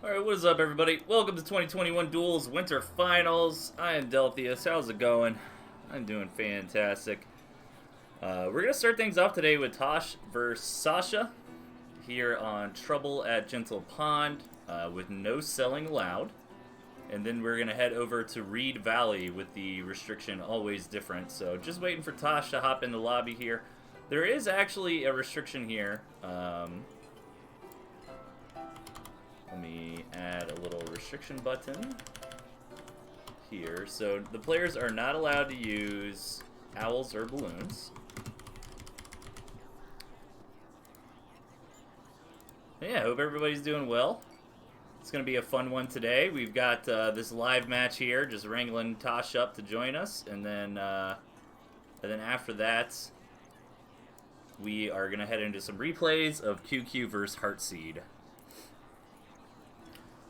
Alright, what is up, everybody? Welcome to 2021 Duels Winter Finals. I am Delphius. How's it going? I'm doing fantastic. We're going to start things off today with Tosh versus Sasha here on Trouble at Gentle Pond with no selling allowed. And then we're going to head over to Reed Valley with the restriction always different. So just waiting for Tosh to hop in the lobby here. There is actually a restriction here. Let me add a little restriction button here. So the players are not allowed to use owls or balloons. Yeah, hope everybody's doing well. It's going to be a fun one today. We've got this live match here, just wrangling Tosh up to join us, and then after that, we are going to head into some replays of QQ versus Heartseed.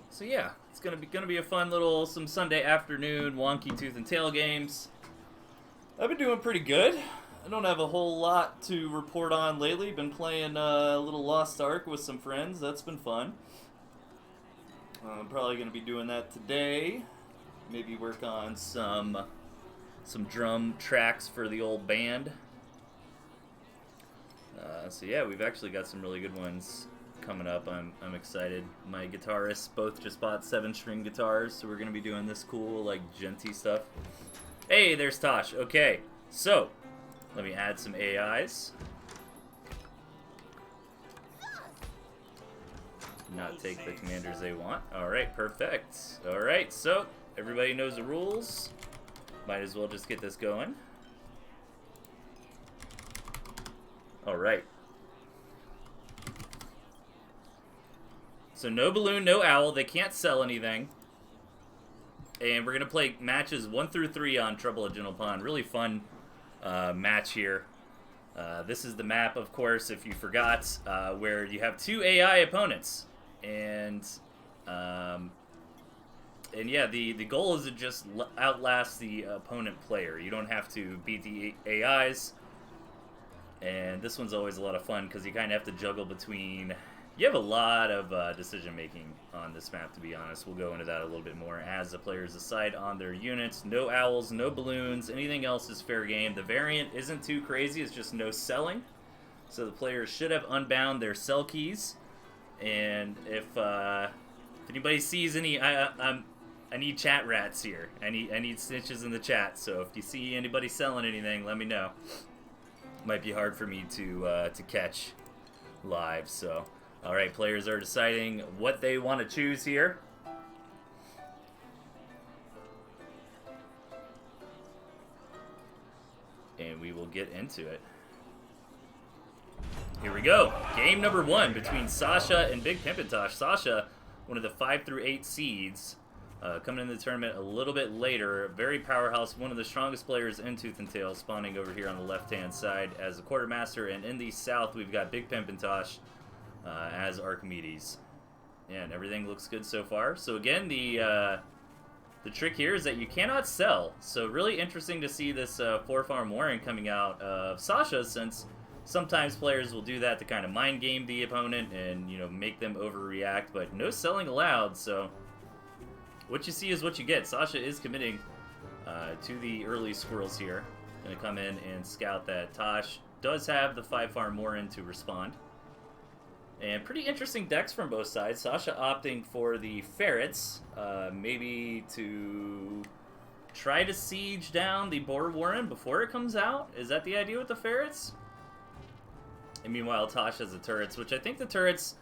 So yeah, it's gonna be a fun little some Sunday afternoon wonky tooth and tail games. I've been doing pretty good. I don't have a whole lot to report on lately. Been playing a little Lost Ark with some friends. That's been fun. I'm probably gonna be doing that today. Maybe work on some drum tracks for the old band. So yeah, we've actually got some really good ones coming up. I'm excited. My guitarists both just bought 7-string guitars, so we're gonna be doing this cool like genty stuff. Hey, there's Tosh. Okay, so let me add some AIs. Not take the commanders they want. All right, perfect. All right, so everybody knows the rules. Might as well just get this going. All right. So no balloon, no owl. They can't sell anything. And we're going to play matches 1 through 3 on Trouble at Gentle Pond. Really fun match here. This is the map, of course, if you forgot, where you have 2 AI opponents. And yeah, the goal is to just outlast the opponent player. You don't have to beat the AIs. And this one's always a lot of fun because you kind of have to juggle between... You have a lot of decision-making on this map, to be honest. We'll go into that a little bit more as the players decide on their units. No owls, no balloons, anything else is fair game. The variant isn't too crazy, it's just no selling. So the players should have unbound their sell keys. And if anybody sees any... I need chat rats here. I need snitches in the chat, so if you see anybody selling anything, let me know. Might be hard for me to catch live, so... Alright, players are deciding what they want to choose here. And we will get into it. Here we go. Game number 1 between Sasha and Big Pimpin' Tosh. Sasha, one of the 5 through 8 seeds, coming into the tournament a little bit later. Very powerhouse, one of the strongest players in Tooth and Tail, spawning over here on the left-hand side as a quartermaster. And in the south, we've got Big Pimpin' Tosh as Archimedes. Yeah, and everything looks good so far. So again, the trick here is that you cannot sell. So really interesting to see this 4-farm warren coming out of Sasha, since sometimes players will do that to kind of mind game the opponent and, you know, make them overreact, but no selling allowed. So what you see is what you get. Sasha is committing to the early squirrels here. Gonna come in and scout that Tosh does have the 5-farm warren to respond. And pretty interesting decks from both sides. Sasha opting for the ferrets, maybe to try to siege down the boar warren before it comes out. Is that the idea with the ferrets? And meanwhile, Tosh has the turrets, which I think the turrets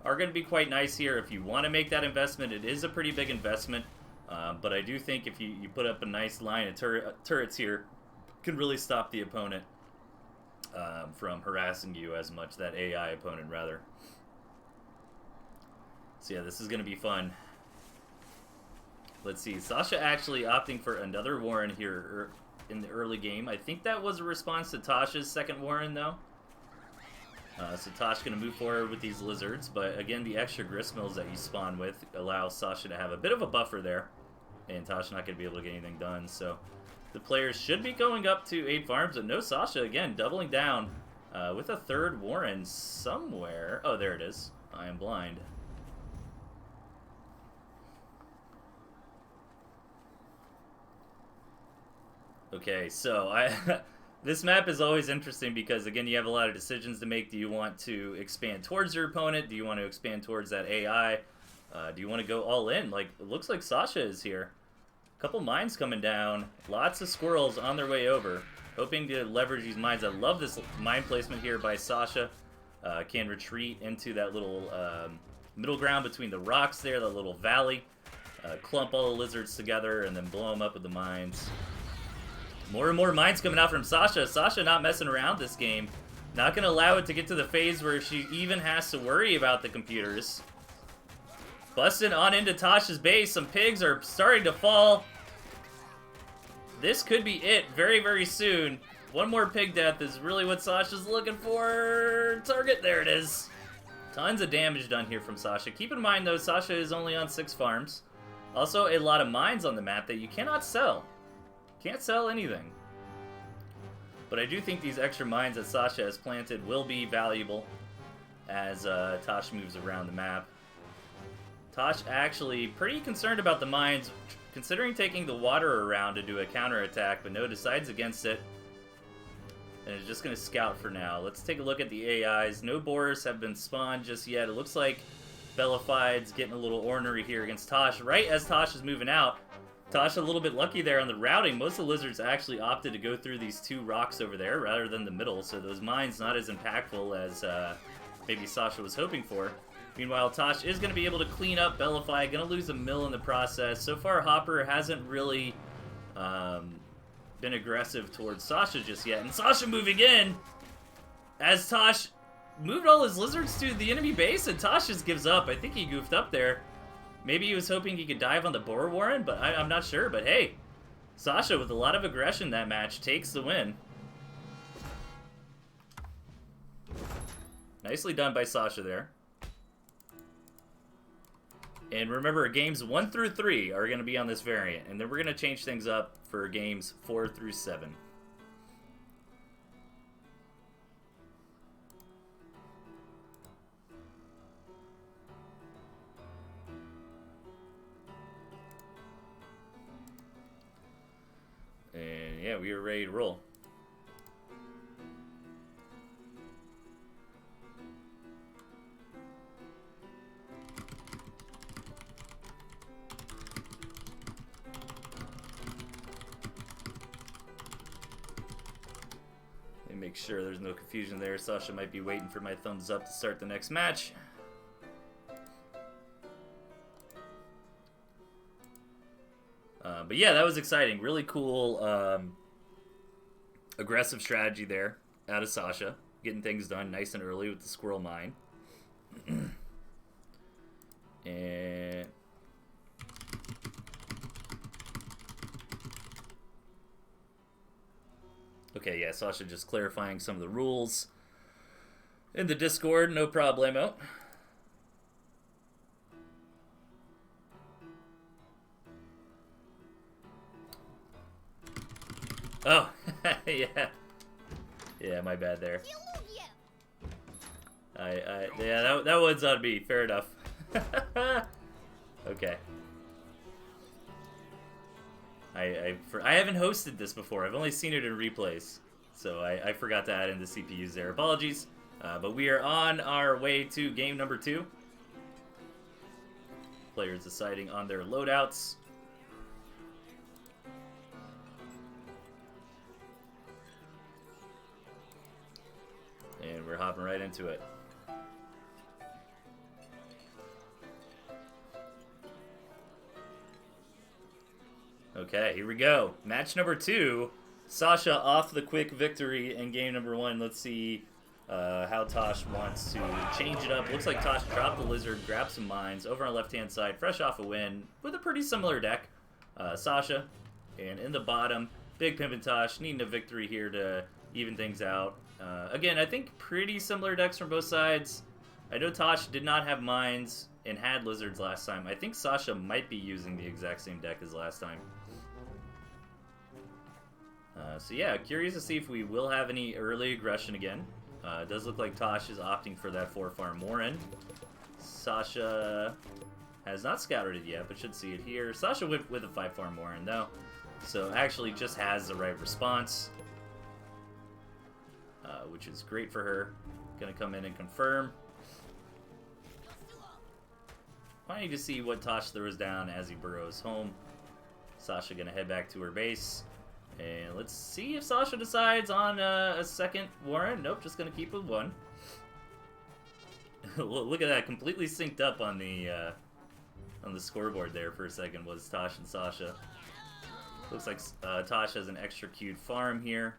are going to be quite nice here. If you want to make that investment, it is a pretty big investment. But I do think if you put up a nice line of turrets here, can really stop the opponent from harassing you as much, that AI opponent rather. So yeah, this is going to be fun. Let's see, Sasha actually opting for another warren here in the early game. I think that was a response to Tosh's second warren though. So Tosh going to move forward with these lizards, but again, the extra gristmills that you spawn with allow Sasha to have a bit of a buffer there, and Tosh not going to be able to get anything done. So the players should be going up to 8 farms, but no Sasha, again, doubling down with a third warren somewhere. Oh, there it is. I am blind. Okay, so this map is always interesting because, again, you have a lot of decisions to make. Do you want to expand towards your opponent? Do you want to expand towards that AI? Do you want to go all in? Like, it looks like Sasha is here. A couple mines coming down. Lots of squirrels on their way over. Hoping to leverage these mines. I love this mine placement here by Sasha. Can retreat into that little middle ground between the rocks there, that little valley. Clump all the lizards together and then blow them up with the mines. More and more mines coming out from Sasha. Sasha not messing around this game. Not going to allow it to get to the phase where she even has to worry about the computers. Busting on into Tosh's base. Some pigs are starting to fall. This could be it very, very soon. One more pig death is really what Sasha's looking for. Target, there it is. Tons of damage done here from Sasha. Keep in mind, though, Sasha is only on 6 farms. Also, a lot of mines on the map that you cannot sell. Can't sell anything. But I do think these extra mines that Sasha has planted will be valuable as Tosh moves around the map. Tosh actually pretty concerned about the mines, considering taking the water around to do a counterattack, but no, decides against it. And is just going to scout for now. Let's take a look at the AIs. No boars have been spawned just yet. It looks like Bellified's getting a little ornery here against Tosh. Right as Tosh is moving out, Tosh a little bit lucky there on the routing. Most of the lizards actually opted to go through these 2 rocks over there rather than the middle, so those mines not as impactful as maybe Sasha was hoping for. Meanwhile, Tosh is going to be able to clean up Bellified, going to lose a mill in the process. So far, Hopper hasn't really been aggressive towards Sasha just yet. And Sasha moving in as Tosh moved all his lizards to the enemy base, and Tosh just gives up. I think he goofed up there. Maybe he was hoping he could dive on the Boar Warren, but I'm not sure. But hey, Sasha with a lot of aggression that match takes the win. Nicely done by Sasha there. And remember, games 1 through 3 are going to be on this variant, and then we're going to change things up for games 4 through 7. And yeah, we are ready to roll. Make sure there's no confusion there. Sasha might be waiting for my thumbs up to start the next match. But yeah, that was exciting. Really cool aggressive strategy there out of Sasha. Getting things done nice and early with the squirrel mine. And okay, yeah, Sasha just clarifying some of the rules in the Discord, no problemo. Oh, yeah. Yeah, my bad there. Yeah, that one's on me. Fair enough. Okay. I haven't hosted this before. I've only seen it in replays, so I forgot to add in the CPUs there. Apologies, but we are on our way to game number 2. Players deciding on their loadouts. And we're hopping right into it. Okay, here we go. Match number 2. Sasha off the quick victory in game number 1. Let's see how Tosh wants to change it up. Looks like Tosh dropped the lizard, grabbed some mines over on the left-hand side, fresh off a win with a pretty similar deck. Sasha, and in the bottom, Big Pimpin' Tosh needing a victory here to even things out. Again, I think pretty similar decks from both sides. I know Tosh did not have mines and had lizards last time. I think Sasha might be using the exact same deck as last time. So yeah, curious to see if we will have any early aggression again. It does look like Tosh is opting for that 4-farm Warren. Sasha has not scouted it yet, but should see it here. Sasha went with a 5-farm Warren, though. So actually just has the right response, which is great for her. Gonna come in and confirm. Wanting to see what Tosh throws down as he burrows home. Sasha gonna head back to her base. And let's see if Sasha decides on a second Warren. Nope, just gonna keep with one. Look at that, completely synced up on the scoreboard there for a second was Tosh and Sasha. Looks like Tosh has an extra queued farm here.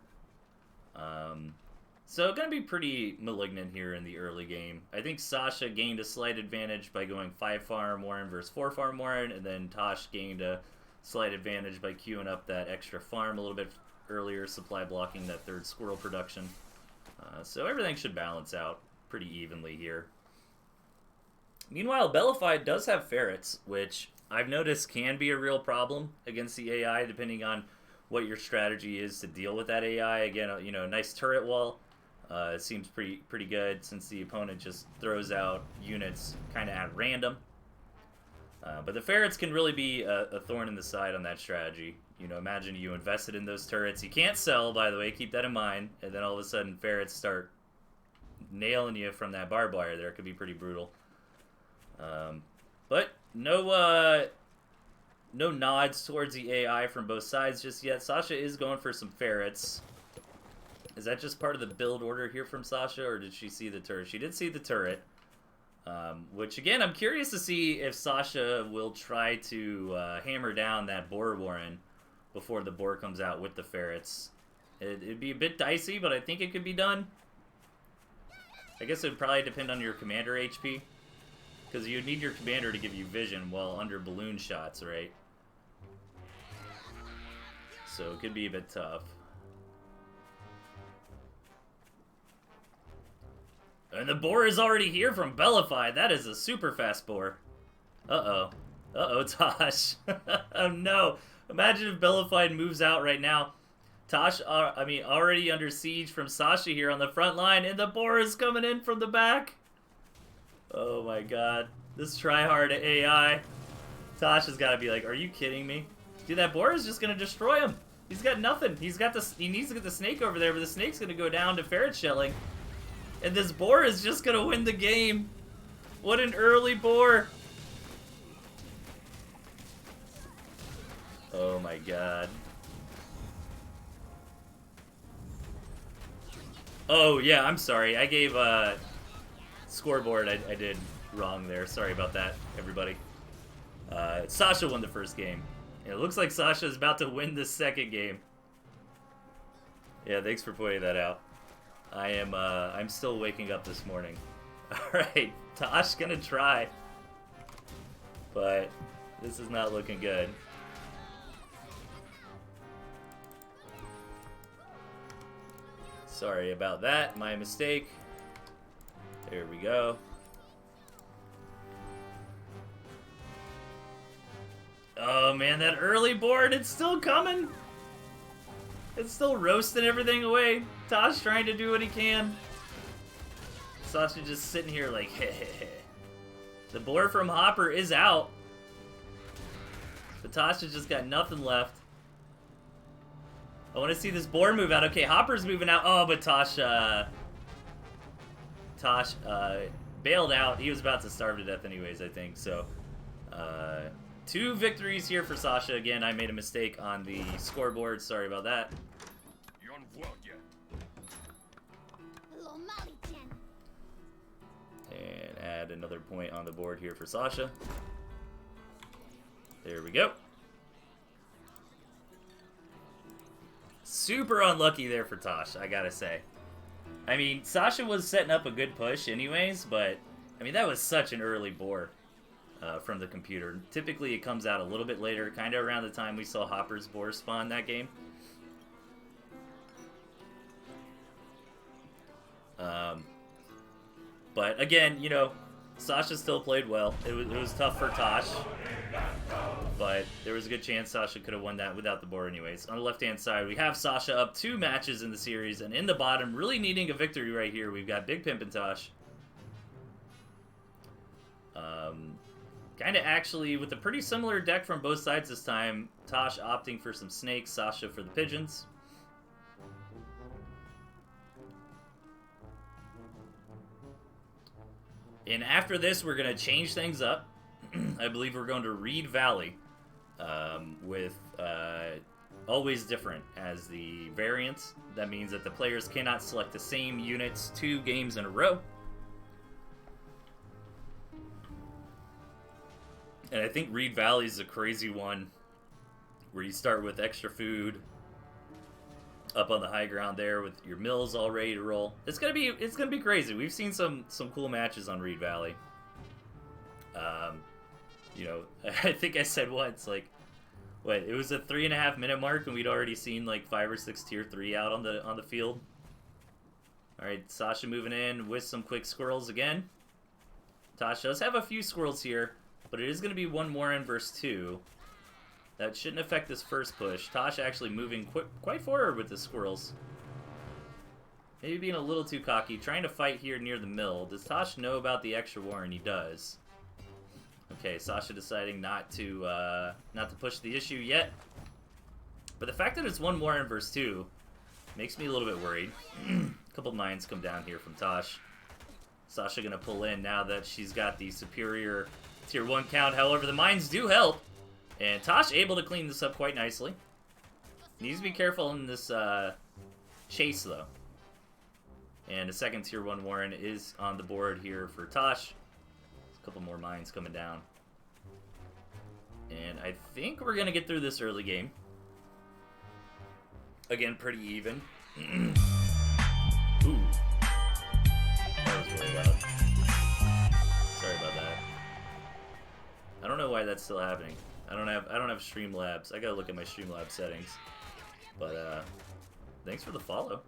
So gonna be pretty malignant here in the early game. I think Sasha gained a slight advantage by going 5 farm Warren versus 4 farm Warren, and then Tosh gained a slight advantage by queuing up that extra farm a little bit earlier, supply blocking that 3rd squirrel production. So everything should balance out pretty evenly here. Meanwhile, Bellified does have ferrets, which I've noticed can be a real problem against the AI, depending on what your strategy is to deal with that AI. Again, you know, a nice turret wall. It seems pretty good since the opponent just throws out units kind of at random. But the ferrets can really be a thorn in the side on that strategy. You know, imagine you invested in those turrets. You can't sell, by the way, keep that in mind. And then all of a sudden ferrets start nailing you from that barbed wire there. It could be pretty brutal. But no nods towards the AI from both sides just yet. Sasha is going for some ferrets. Is that just part of the build order here from Sasha, or did she see the turret? She did see the turret. Which, again, I'm curious to see if Sasha will try to hammer down that boar Warren before the boar comes out with the ferrets. It'd be a bit dicey, but I think it could be done. I guess it would probably depend on your commander HP. Because you'd need your commander to give you vision while under balloon shots, right? So it could be a bit tough. And the boar is already here from Bellified. That is a super fast boar. Uh-oh. Uh-oh, Tosh. Oh, no. Imagine if Bellified moves out right now. Tosh, already under siege from Sasha here on the front line, and the boar is coming in from the back. Oh, my God. This tryhard AI. Tosh has got to be like, are you kidding me? Dude, that boar is just going to destroy him. He's got nothing. He needs to get the snake over there, but the snake's going to go down to ferret shelling. And this boar is just gonna win the game. What an early boar. Oh my god. Oh yeah, I'm sorry. I gave scoreboard. I did wrong there. Sorry about that, everybody. Sasha won the first game. And it looks like Sasha is about to win the second game. Yeah, thanks for pointing that out. I'm still waking up this morning. Alright, Tosh gonna try. But this is not looking good. Sorry about that, my mistake. There we go. Oh man, that early board, it's still coming! It's still roasting everything away. Tosh trying to do what he can. Sasha just sitting here like, heh. The boar from Hopper is out. But Tosh has just got nothing left. I want to see this boar move out. Okay, Hopper's moving out. Oh, but Tosh bailed out. He was about to starve to death anyways, I think. So, 2 victories here for Sasha. Again, I made a mistake on the scoreboard. Sorry about that. And add another point on the board here for Sasha. There we go. Super unlucky there for Tosh, I gotta say. I mean, Sasha was setting up a good push anyways, but, I mean, that was such an early boar from the computer. Typically, it comes out a little bit later, kind of around the time we saw Hopper's boar spawn that game. But again, you know, Sasha still played well. It was tough for Tosh, but there was a good chance Sasha could have won that without the board anyways. On the left-hand side, we have Sasha up 2 matches in the series, and in the bottom, really needing a victory right here, we've got Big Pimp and Tosh. Kind of actually with a pretty similar deck from both sides this time. Tosh opting for some snakes, Sasha for the pigeons. And after this, we're going to change things up. I believe we're going to Reed Valley with always different as the variant. That means that the players cannot select the same units 2 games in a row. And I think Reed Valley is a crazy one where you start with extra food up on the high ground there with your mills all ready to roll. It's gonna be crazy. We've seen some cool matches on Reed Valley. You know, I think I said once, like, what, it was a 3.5 minute mark and we'd already seen like 5 or 6 tier 3 out on the field. Alright, Sasha moving in with some quick squirrels again. Tosh does have a few squirrels here, but it is going to be 1 more in verse 2. That shouldn't affect this first push. Tosh actually moving quite forward with the squirrels. Maybe being a little too cocky, trying to fight here near the mill. Does Tosh know about the extra warren? He does. Okay, Sasha deciding not to push the issue yet. But the fact that it's 1 more in verse 2 makes me a little bit worried. A couple mines come down here from Tosh. Sasha gonna pull in now that she's got the superior tier 1 count. However, the mines do help. And Tosh able to clean this up quite nicely. Needs to be careful in this chase, though. And a second tier 1 warren is on the board here for Tosh. Couple more mines coming down. And I think we're going to get through this early game. Again, pretty even. Ooh. That was really loud. Sorry about that. I don't know why that's still happening. I don't have Streamlabs. I got to look at my Streamlabs settings. But thanks for the follow.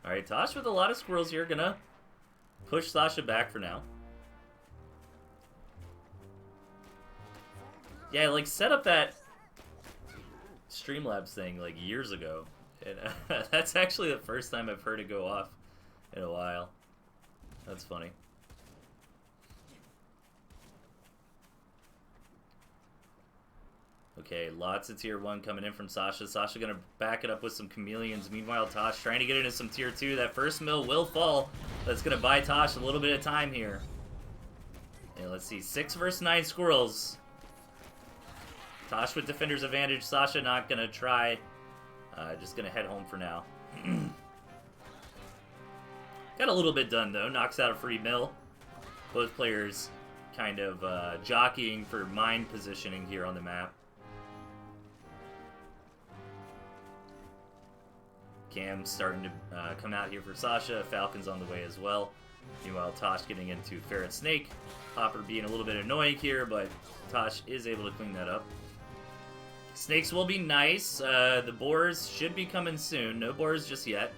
Alright, Tosh with a lot of squirrels here, gonna push Sasha back for now. Yeah, like, set up that Streamlabs thing, like, years ago. And that's actually the first time I've heard it go off in a while. That's funny. Okay, lots of tier 1 coming in from Sasha. Sasha gonna back it up with some chameleons. Meanwhile, Tosh trying to get into some tier 2. That first mill will fall. That's gonna buy Tosh a little bit of time here. And let's see, 6 versus 9 squirrels. Tosh with defender's advantage. Sasha not gonna try. Just gonna head home for now. Got a little bit done though. Knocks out a free mill. Both players kind of jockeying for mine positioning here on the map. Cam starting to come out here for Sasha. Falcon's on the way as well. Meanwhile, Tosh getting into Ferret Snake. Hopper being a little bit annoying here, but Tosh is able to clean that up. Snakes will be nice. The boars should be coming soon. No boars just yet.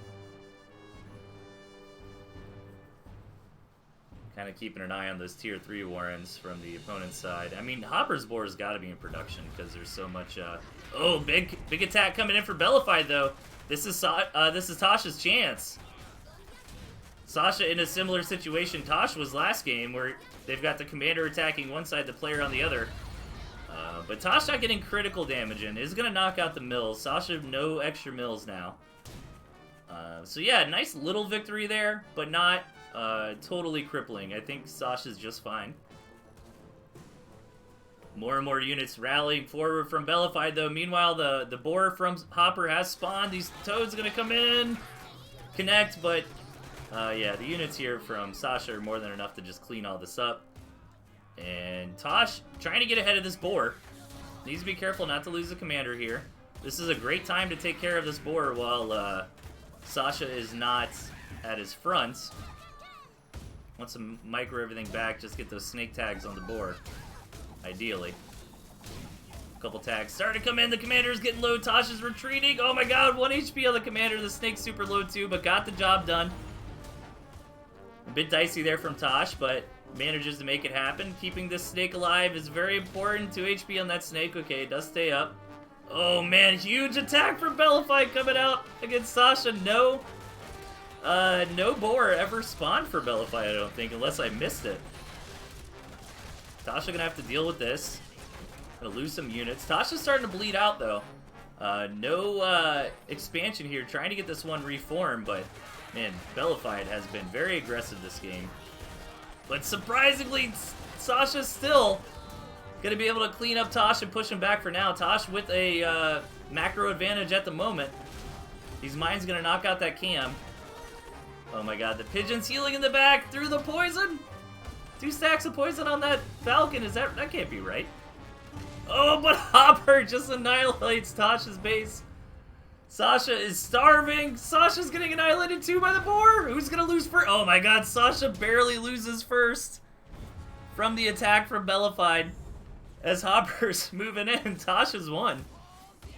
Kind of keeping an eye on those tier 3 warrens from the opponent's side. I mean, Hopper's boar's got to be in production because there's so much. Oh, big attack coming in for Bellified though. This is Tosh's chance. Sasha in a similar situation. Tosh was last game where they've got the commander attacking one side, the player on the other. But Tosh not getting critical damage in. Is going to knock out the mills. Sasha no extra mills now. So yeah, nice little victory there, but not totally crippling. I think Sasha's just fine. More and more units rallying forward from Bellified, though. Meanwhile, the boar from Hopper has spawned. These toads are going to come in, connect, but yeah, the units here from Sasha are more than enough to just clean all this up. And Tosh trying to get ahead of this boar. Needs to be careful not to lose the commander here. This is a great time to take care of this boar while Sasha is not at his front. Wants to micro everything back, just get those snake tags on the board. Ideally. A couple tags starting to come in. The commander's getting low. Tosh is retreating. Oh my god, 1 HP on the commander. The snake's super low too, but got the job done. A bit dicey there from Tosh, but manages to make it happen. Keeping this snake alive is very important. 2 HP on that snake. Okay, it does stay up. Oh man, huge attack from Bellified coming out against Sasha. No. No boar ever spawned for Bellified, I don't think, unless I missed it. Tasha gonna have to deal with this. Gonna lose some units. Tasha's starting to bleed out, though. No expansion here, trying to get this one reformed, but, man, Bellified has been very aggressive this game. But surprisingly, Sasha's still gonna be able to clean up Tosh and push him back for now. Tosh with a macro advantage at the moment. He's mine's gonna knock out that cam. Oh my god, the pigeon's healing in the back through the poison! 2 stacks of poison on that falcon, that can't be right. Oh, but Hopper just annihilates Tosh's base. Sasha is starving. Sasha's getting annihilated too by the boar. Who's gonna lose first? Oh my god, Sasha barely loses first from the attack from Bellified. As Hopper's moving in, Tasha's won.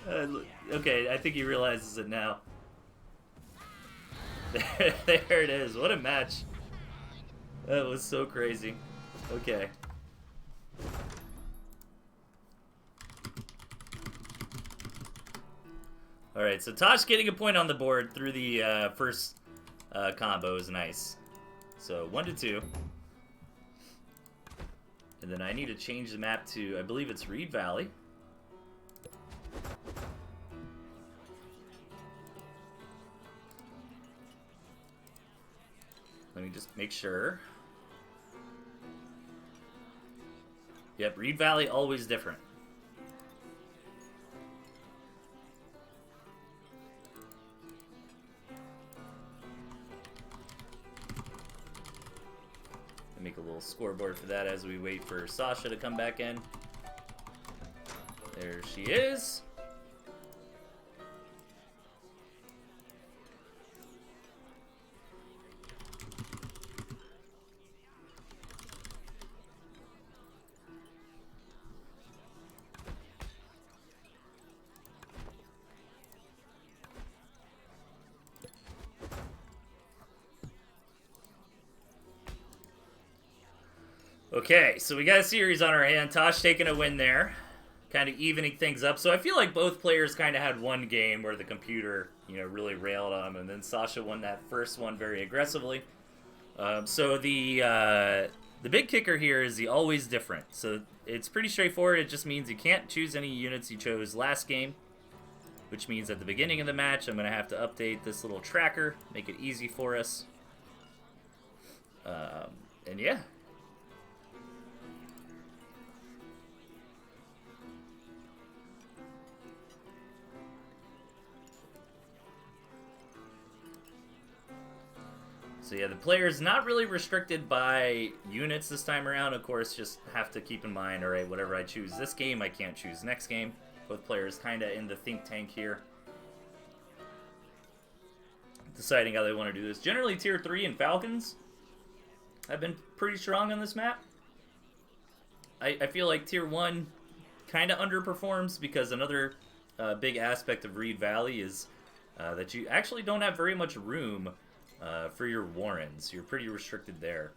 Okay, I think he realizes it now. There it is. What a match. That was so crazy. Okay. Alright, so Tosh getting a point on the board through the first combo is nice. So 1-2. And then I need to change the map to, I believe it's Reed Valley. Let me just make sure. Yep, Reed Valley, always different. Make a little scoreboard for that as we wait for Sasha to come back in. There she is. Okay, so we got a series on our hand. Tosh taking a win there, kind of evening things up. So I feel like both players kind of had one game where the computer, really railed on them, and then Sasha won that first one very aggressively. So the big kicker here is the always different. So it's pretty straightforward. It just means you can't choose any units you chose last game, which means at the beginning of the match, I'm going to have to update this little tracker, make it easy for us. And yeah. So yeah, the player's not really restricted by units this time around. Of course, just have to keep in mind, all right, whatever I choose this game, I can't choose next game. Both players kind of in the think tank here, deciding how they want to do this. Generally, Tier 3 and Falcons have been pretty strong on this map. I feel like Tier 1 kind of underperforms because another big aspect of Reed Valley is that you actually don't have very much room for your Warrens. You're pretty restricted there.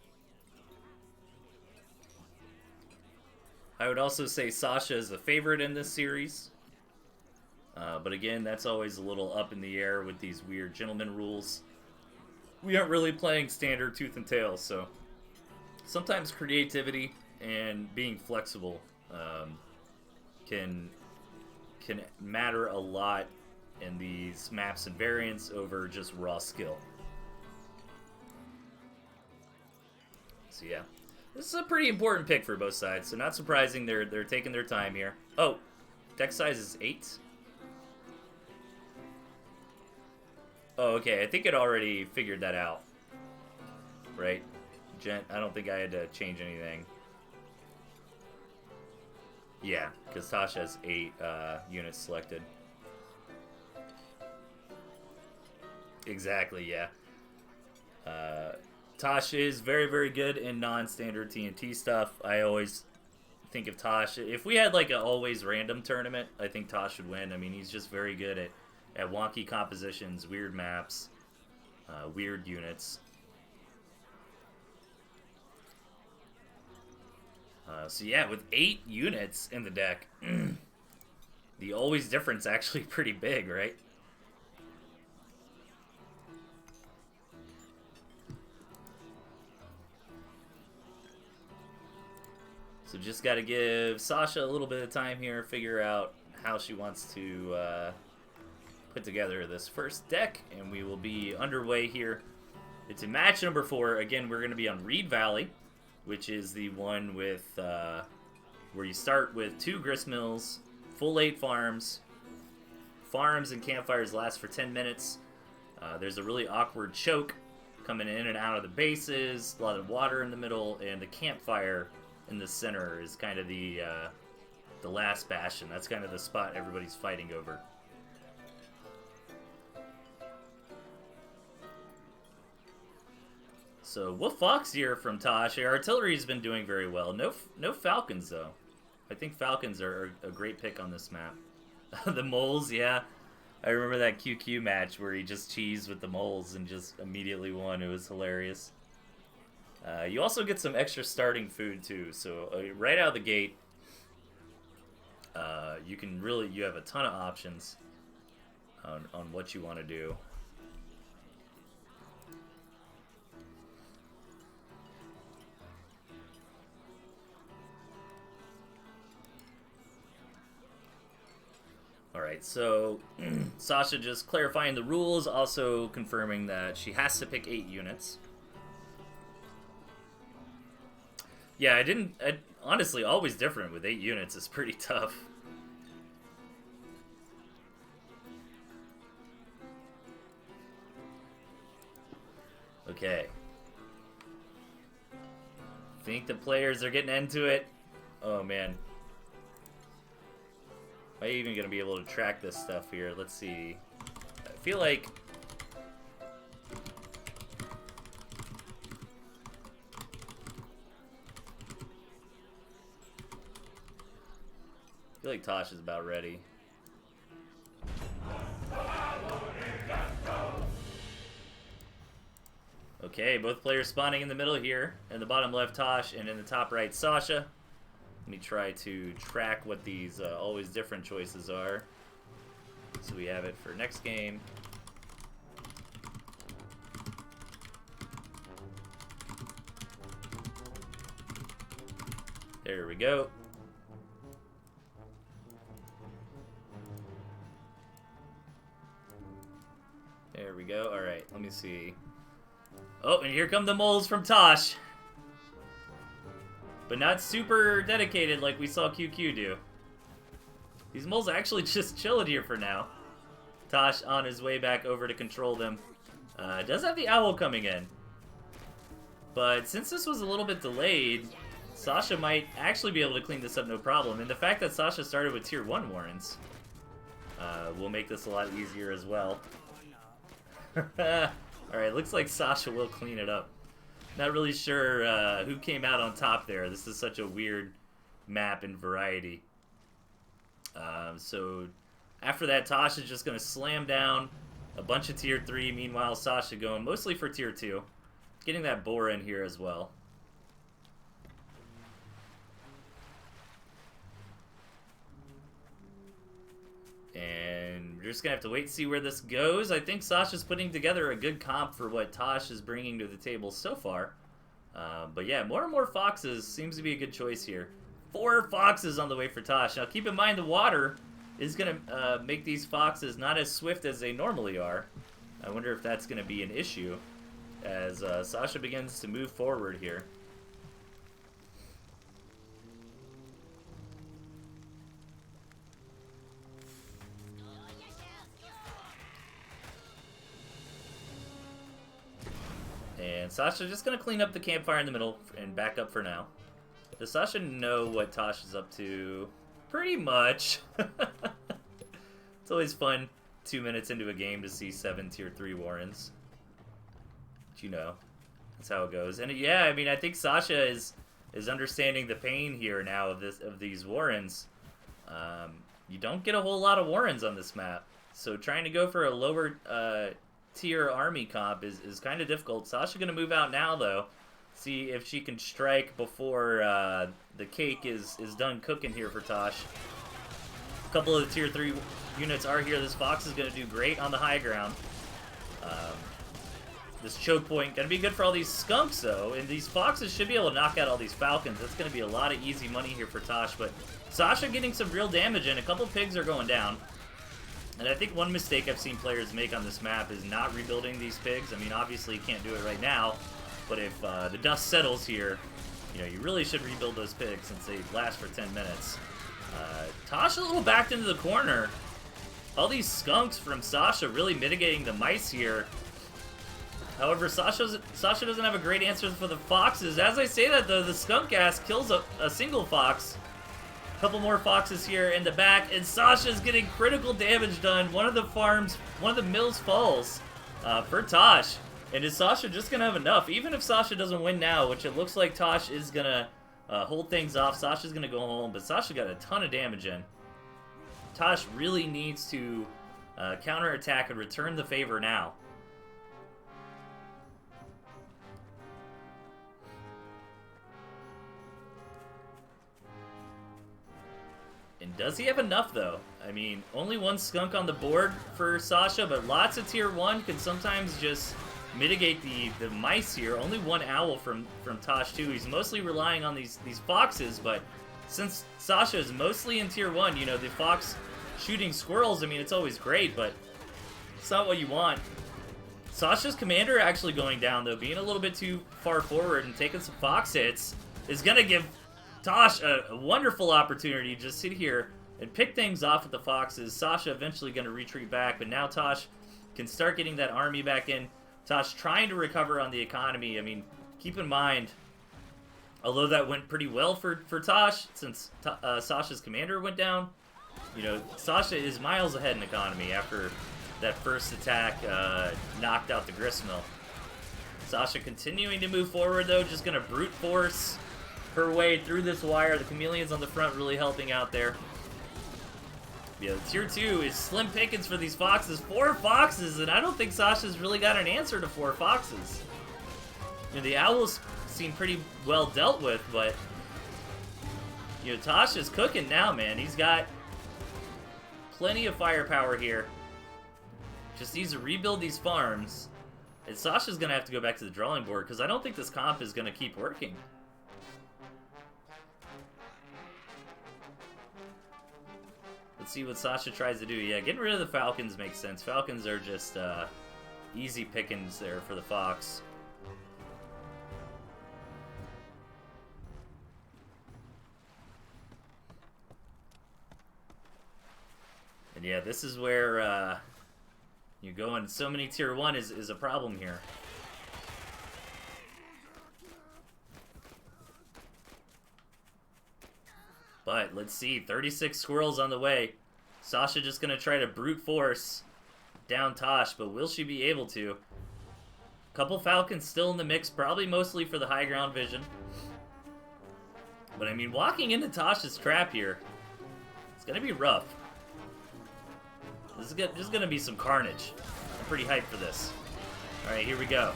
I would also say Sasha is the favorite in this series. But again, that's always a little up in the air with these weird gentleman rules. We aren't really playing standard Tooth and Tail, so sometimes creativity and being flexible can matter a lot in these maps and variants over just raw skill. So yeah, this is a pretty important pick for both sides, so not surprising they're taking their time here. Oh, deck size is 8. Oh, okay, I think it already figured that out. Right? I don't think I had to change anything. Yeah, because Tosh has 8 units selected. Exactly, yeah. Tosh is very, very good in non-standard TNT stuff. I always think of Tosh. If we had like an always random tournament, I think Tosh would win. I mean, he's just very good at wonky compositions, weird maps, weird units. So yeah, with 8 units in the deck, the always difference actually pretty big, right? So just got to give Sasha a little bit of time here, figure out how she wants to put together this first deck, and we will be underway here. It's in match number 4. Again, we're going to be on Reed Valley, which is the one with where you start with 2 gristmills, full 8 farms. Farms and campfires last for 10 minutes. There's a really awkward choke coming in and out of the bases, a lot of water in the middle, and the campfire in the center is kind of the last bastion. That's kind of the spot everybody's fighting over. So Wolf Fox here from Tosh. Our artillery's been doing very well. No Falcons though. I think Falcons are a great pick on this map. The moles, yeah. I remember that QQ match where he just cheesed with the moles and just immediately won. It was hilarious. You also get some extra starting food too. So right out of the gate, you have a ton of options on what you want to do. Alright, so Sasha just clarifying the rules, also confirming that she has to pick 8 units. Yeah, honestly, always different with 8 units is pretty tough. Okay. Think the players are getting into it. Oh, man. Am I even going to be able to track this stuff here? Let's see. I feel like... Tosh is about ready. Okay, both players spawning in the middle here. In the bottom left, Tosh, and in the top right, Sasha. Let me try to track what these always different choices are. So we have it for next game. There we go. There we go. Alright, let me see. Oh, and here come the moles from Tosh. But not super dedicated like we saw QQ do. These moles are actually just chilling here for now. Tosh on his way back over to control them. Does have the owl coming in. But since this was a little bit delayed, Sasha might actually be able to clean this up no problem. And the fact that Sasha started with tier 1 warrens will make this a lot easier as well. Alright, looks like Sasha will clean it up. Not really sure who came out on top there. This is such a weird map and variety. So after that, Tosh is just going to slam down a bunch of tier 3. Meanwhile, Sasha going mostly for tier 2. Getting that boar in here as well. And we're just going to have to wait and see where this goes. I think Sasha's putting together a good comp for what Tosh is bringing to the table so far. But yeah, more and more foxes seems to be a good choice here. 4 foxes on the way for Tosh. Now keep in mind the water is going to make these foxes not as swift as they normally are. I wonder if that's going to be an issue as Sasha begins to move forward here. And Sasha's just going to clean up the campfire in the middle and back up for now. Does Sasha know what Tosh is up to? Pretty much. It's always fun 2 minutes into a game to see 7 tier 3 warrens. But you know, that's how it goes. And yeah, I mean, I think Sasha is understanding the pain here now of these warrens. You don't get a whole lot of warrens on this map. So trying to go for a lower tier army comp is kind of difficult. Sasha going to move out now, though. See if she can strike before the cake is done cooking here for Tosh. A couple of the tier 3 units are here. This fox is going to do great on the high ground. this choke point. Gonna be good for all these skunks, though. And these foxes should be able to knock out all these falcons. That's gonna be a lot of easy money here for Tosh. But Sasha getting some real damage in. A couple pigs are going down. And I think one mistake I've seen players make on this map is not rebuilding these pigs. I mean, obviously you can't do it right now. But if the dust settles here, you know, you really should rebuild those pigs since they last for 10 minutes. Tosh a little backed into the corner. All these skunks from Sasha really mitigating the mice here. However, Sasha doesn't have a great answer for the foxes. As I say that, though, the skunk gas kills a single fox. A couple more foxes here in the back, and Sasha's getting critical damage done. One of the mills falls for Tosh. And is Sasha just going to have enough? Even if Sasha doesn't win now, which it looks like Tosh is going to hold things off. Sasha's going to go home, but Sasha got a ton of damage in. Tosh really needs to counterattack and return the favor now. And does he have enough, though? I mean, only one skunk on the board for Sasha, but lots of tier 1 can sometimes just mitigate the mice here. Only one owl from Tosh, too. He's mostly relying on these foxes, but since Sasha is mostly in tier 1, you know, the fox shooting squirrels, I mean, it's always great, but it's not what you want. Sasha's commander actually going down, though, being a little bit too far forward and taking some fox hits is going to give Tosh a wonderful opportunity to just sit here and pick things off with the foxes. Sasha eventually going to retreat back, but now Tosh can start getting that army back in. Tosh trying to recover on the economy. I mean, keep in mind, although that went pretty well for Tosh, since Sasha's commander went down, you know, Sasha is miles ahead in economy after that first attack knocked out the gristmill. Sasha continuing to move forward, though, just going to brute force her way through this wire. The chameleons on the front really helping out there. Yeah, tier 2 is slim pickings for these foxes. 4 foxes, and I don't think Sasha's really got an answer to 4 foxes. You know, the owls seem pretty well dealt with, but you know, Tosh is cooking now, man. He's got plenty of firepower here. Just needs to rebuild these farms. And Sasha's going to have to go back to the drawing board, because I don't think this comp is going to keep working. Let's see what Sasha tries to do. Yeah, getting rid of the falcons makes sense. Falcons are just easy pickings there for the fox. And yeah, this is where you go in so many tier 1 is a problem here. But let's see, 36 squirrels on the way. Sasha just going to try to brute force down Tosh, but will she be able to? Couple falcons still in the mix, probably mostly for the high ground vision. But I mean, walking into Tosh's trap here, it's going to be rough. This is going to be some carnage. I'm pretty hyped for this. Alright, here we go.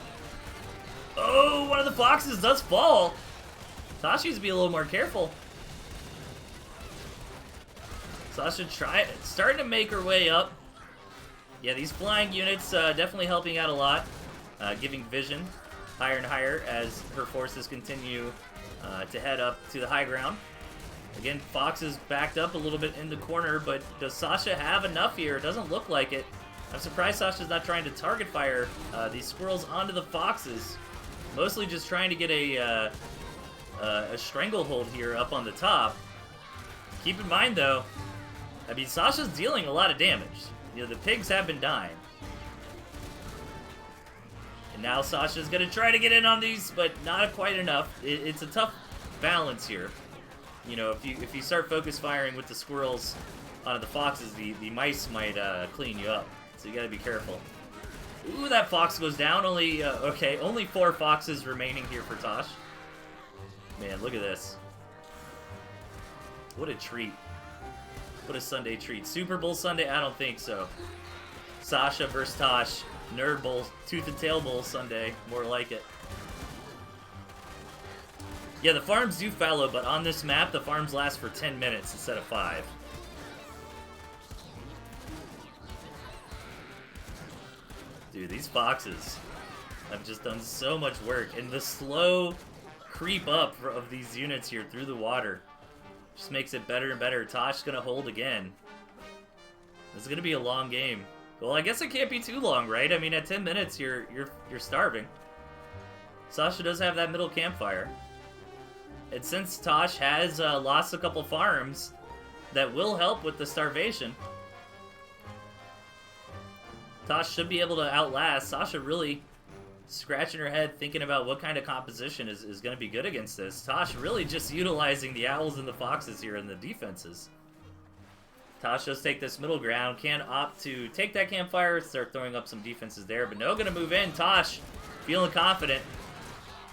Oh, one of the foxes does fall. Tosh needs to be a little more careful. Sasha starting to make her way up. Yeah, these flying units definitely helping out a lot. Giving vision higher and higher as her forces continue to head up to the high ground. Again, Fox is backed up a little bit in the corner, but does Sasha have enough here? It doesn't look like it. I'm surprised Sasha's not trying to target fire these squirrels onto the foxes. Mostly just trying to get a stranglehold here up on the top. Keep in mind, though, I mean, Sasha's dealing a lot of damage. You know, the pigs have been dying. And now Sasha's going to try to get in on these, but not quite enough. It's a tough balance here. You know, if you start focus firing with the squirrels onto the foxes, the mice might clean you up. So you got to be careful. Ooh, that fox goes down. Okay, only 4 foxes remaining here for Tosh. Man, look at this. What a treat. What a Sunday treat. Super Bowl Sunday? I don't think so. Sasha versus Tosh. Nerd Bowl, Tooth and Tail Bowl Sunday. More like it. Yeah, the farms do fallow, but on this map, the farms last for 10 minutes instead of 5. Dude, these foxes. I've just done so much work, and the slow creep up of these units here through the water just makes it better and better. Tosh's gonna hold again. This is gonna be a long game. Well, I guess it can't be too long, right? I mean, at 10 minutes, you're starving. Sasha does have that middle campfire, and since Tosh has lost a couple farms, that will help with the starvation. Tosh should be able to outlast. Sasha really scratching her head, thinking about what kind of composition is going to be good against this. Tosh really just utilizing the owls and the foxes here in the defenses. Tosh does take this middle ground, can opt to take that campfire, start throwing up some defenses there, but no going to move in. Tosh feeling confident.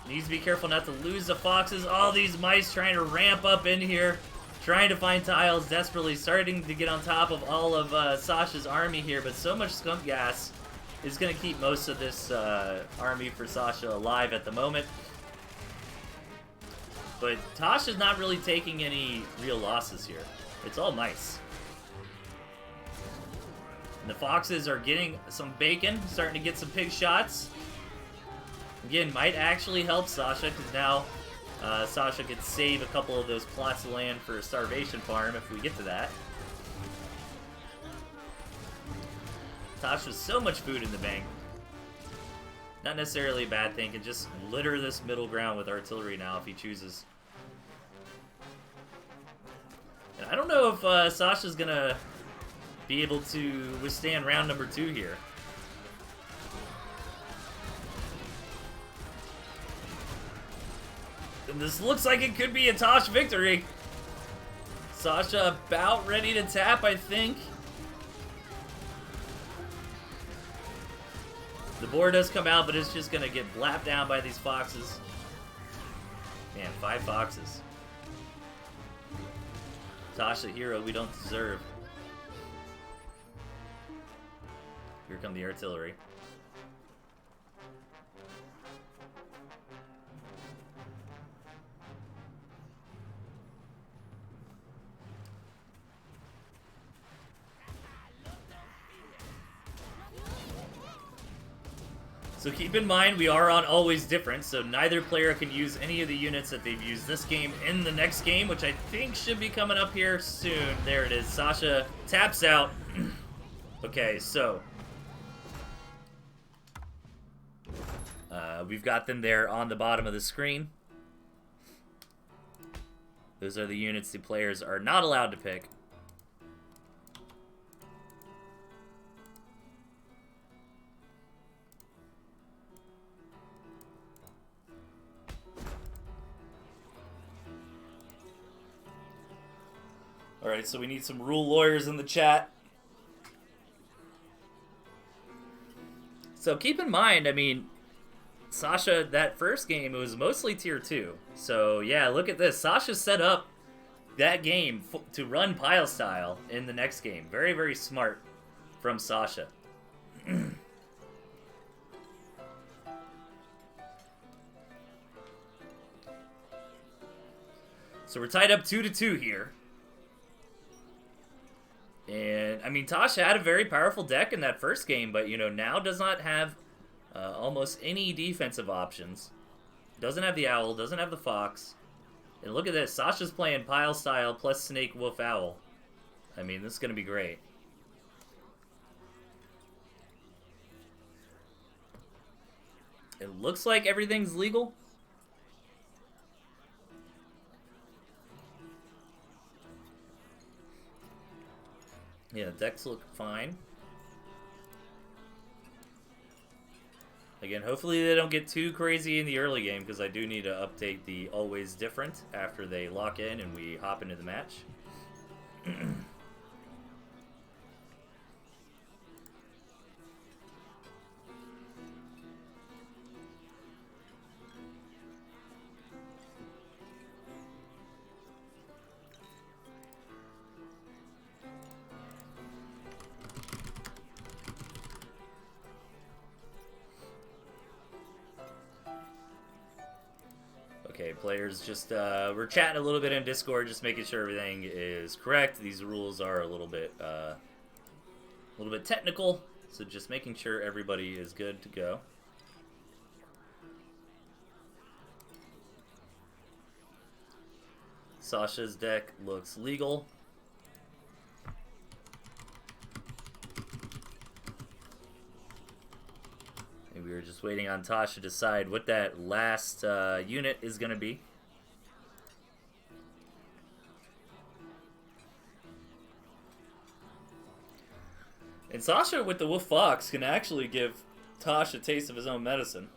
Needs to be careful not to lose the foxes. All these mice trying to ramp up in here, trying to find tiles, desperately starting to get on top of all of Sasha's army here, but so much skunk gas is going to keep most of this army for Sasha alive at the moment. But Tosh is not really taking any real losses here. It's all mice. And the foxes are getting some bacon, starting to get some pig shots. Again, might actually help Sasha, because now Sasha could save a couple of those plots of land for a starvation farm if we get to that. Tosh with so much food in the bank. Not necessarily a bad thing. Can just litter this middle ground with artillery now if he chooses. And I don't know if Sasha's going to be able to withstand round number 2 here. And this looks like it could be a Tosh victory. Sasha about ready to tap, I think. The board does come out, but it's just going to get blapped down by these foxes. Man, 5 foxes. Tosh, the hero we don't deserve. Here come the artillery. So keep in mind, we are on always different, so neither player can use any of the units that they've used this game in the next game, which I think should be coming up here soon. There it is. Sasha taps out. Okay, so we've got them there on the bottom of the screen. Those are the units the players are not allowed to pick. Alright, so we need some rule lawyers in the chat. So keep in mind, I mean, Sasha, that first game, it was mostly tier 2. So yeah, look at this. Sasha set up that game to run pile style in the next game. Very, very smart from Sasha. So we're tied up 2-2 here. And, I mean, Tosh had a very powerful deck in that first game, but, you know, now does not have almost any defensive options. Doesn't have the owl, doesn't have the fox. And look at this, Sasha's playing pile style plus snake, wolf, owl. I mean, this is going to be great. It looks like everything's legal. Yeah, decks look fine. Again, hopefully they don't get too crazy in the early game, because I do need to update the always different after they lock in and we hop into the match. Okay, players, just we're chatting a little bit in Discord, just making sure everything is correct. These rules are a little bit technical, so just making sure everybody is good to go. Sasha's deck looks legal. And we were just waiting on Tosh to decide what that last unit is going to be. And Sasha with the Wolf Fox can actually give Tosh a taste of his own medicine.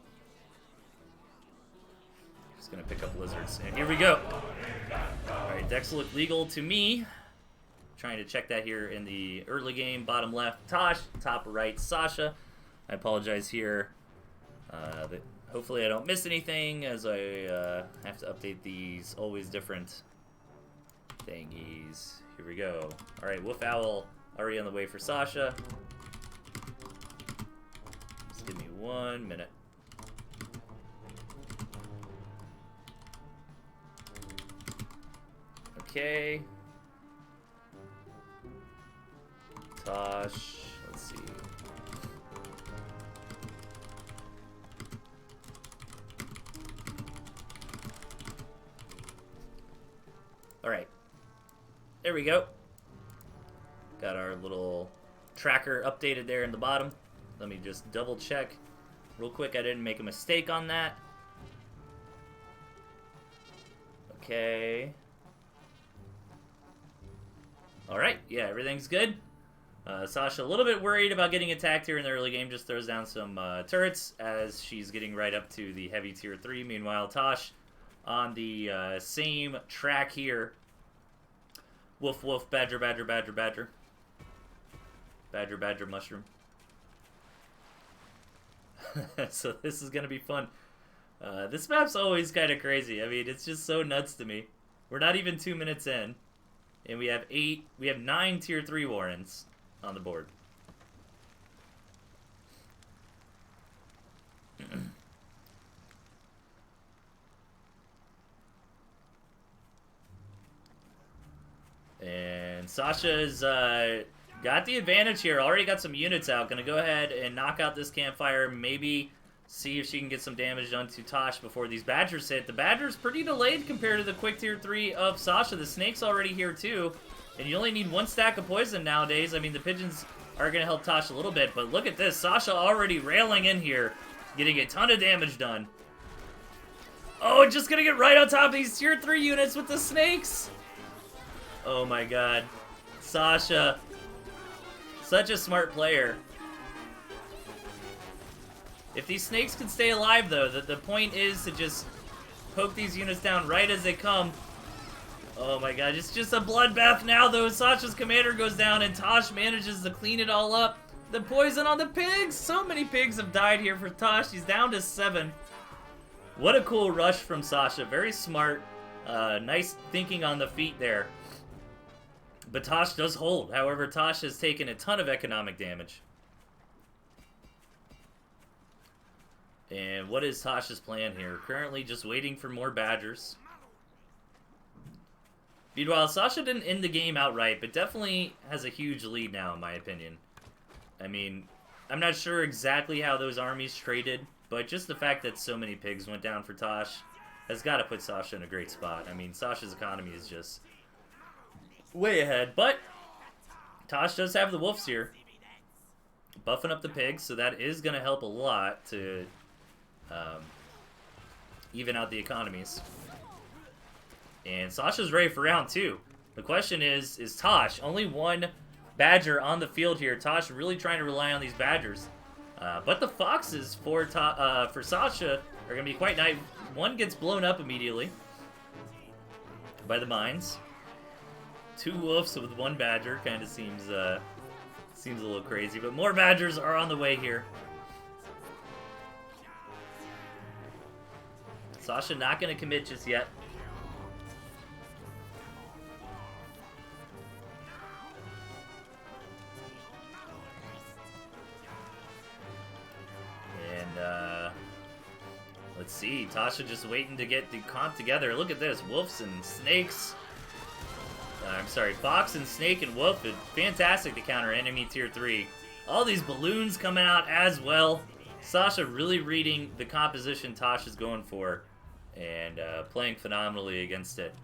Just gonna pick up lizards. And here we go. Alright, decks look legal to me. Trying to check that here in the early game. Bottom left, Tosh. Top right, Sasha. I apologize here. But hopefully I don't miss anything as I have to update these always different thingies. Here we go. Alright, Wolf Owl already on the way for Sasha. Just give me 1 minute. Okay. Tosh. Let's see. Alright. There we go. Got our little tracker updated there in the bottom. Let me just double check real quick I didn't make a mistake on that. Okay. Alright, yeah, everything's good. Sasha a little bit worried about getting attacked here in the early game. Just throws down some turrets as she's getting right up to the heavy tier 3. Meanwhile, Tosh on the same track here. Wolf, wolf, badger, badger, badger, badger. Badger, badger, mushroom. So this is going to be fun. This map's always kind of crazy. I mean, it's just so nuts to me. We're not even 2 minutes in. And we have 9 tier 3 Warrens on the board. And Sasha's got the advantage here. Already got some units out. Gonna go ahead and knock out this campfire. Maybe see if she can get some damage done to Tosh before these Badgers hit. The Badger's pretty delayed compared to the quick tier 3 of Sasha. The Snake's already here too. And you only need 1 stack of poison nowadays. I mean, the Pigeons are going to help Tosh a little bit. But look at this. Sasha already railing in here. Getting a ton of damage done. Oh, just going to get right on top of these tier 3 units with the Snakes. Oh my god. Sasha. Such a smart player. If these Snakes can stay alive, though, the point is to just poke these units down right as they come. Oh my god, it's just a bloodbath now, though. Sasha's commander goes down, and Tosh manages to clean it all up. The poison on the pigs! So many pigs have died here for Tosh. He's down to 7. What a cool rush from Sasha. Very smart. Nice thinking on the feet there. But Tosh does hold. However, Tosh has taken a ton of economic damage. And what is Tosh's plan here? Currently just waiting for more Badgers. Meanwhile, Sasha didn't end the game outright, but definitely has a huge lead now, in my opinion. I mean, I'm not sure exactly how those armies traded, but just the fact that so many pigs went down for Tosh has got to put Sasha in a great spot. I mean, Sasha's economy is just way ahead, but Tosh does have the wolves here. Buffing up the pigs, so that is going to help a lot to even out the economies. And Sasha's ready for round 2. The question is Tosh? Only 1 Badger on the field here. Tosh really trying to rely on these Badgers. But the Foxes for Sasha are going to be quite nice. 1 gets blown up immediately by the mines. 2 wolves with 1 Badger kind of seems a little crazy. But more Badgers are on the way here. Sasha not going to commit just yet. Let's see, Tasha just waiting to get the comp together. Look at this, wolves and snakes. I'm sorry, fox and snake and wolf. It's fantastic to counter enemy tier 3. All these balloons coming out as well. Sasha really reading the composition Tosh is going for and playing phenomenally against it.